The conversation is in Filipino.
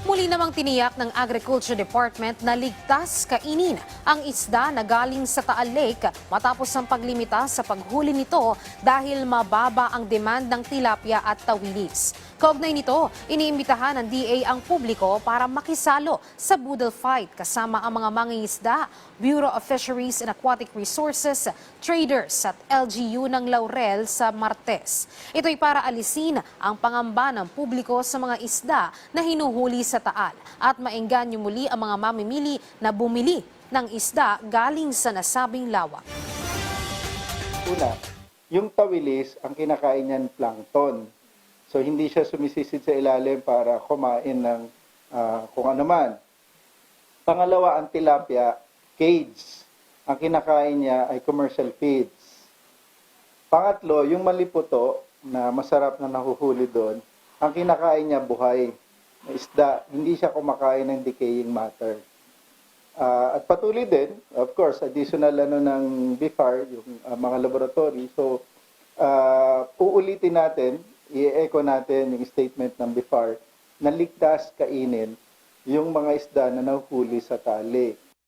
Muli namang tiniyak ng Agriculture Department na ligtas kainin ang isda na galing sa Taal Lake matapos ang paglimita sa paghuli nito dahil mababa ang demand ng tilapia at tawilis. Kaugnay nito, iniimbitahan ng DA ang publiko para makisalo sa boodle fight kasama ang mga mangingisda, Bureau of Fisheries and Aquatic Resources, traders at LGU ng Laurel sa Martes. Ito'y para alisin ang pangamba ng publiko sa mga isda na hinuhuli sa Taal at maengganyo muli ang mga mamimili na bumili ng isda galing sa nasabing lawa. Una, yung tawilis, ang kinakain niyan plankton. So hindi siya sumisisid sa ilalim para kumain ng kung ano man. Pangalawa, ang tilapia, cage. Ang kinakain niya ay commercial feeds. Pangatlo, yung maliputo na masarap na nahuhuli doon, ang kinakain niya buhay na isda. Hindi siya kumakain ng decaying matter. At patuloy din, of course, additional ng BIFAR, yung mga laboratory. So, uulitin natin, i-echo natin yung statement ng BIFAR na ligtas kainin yung mga isda na nahuhuli sa Taal Lake.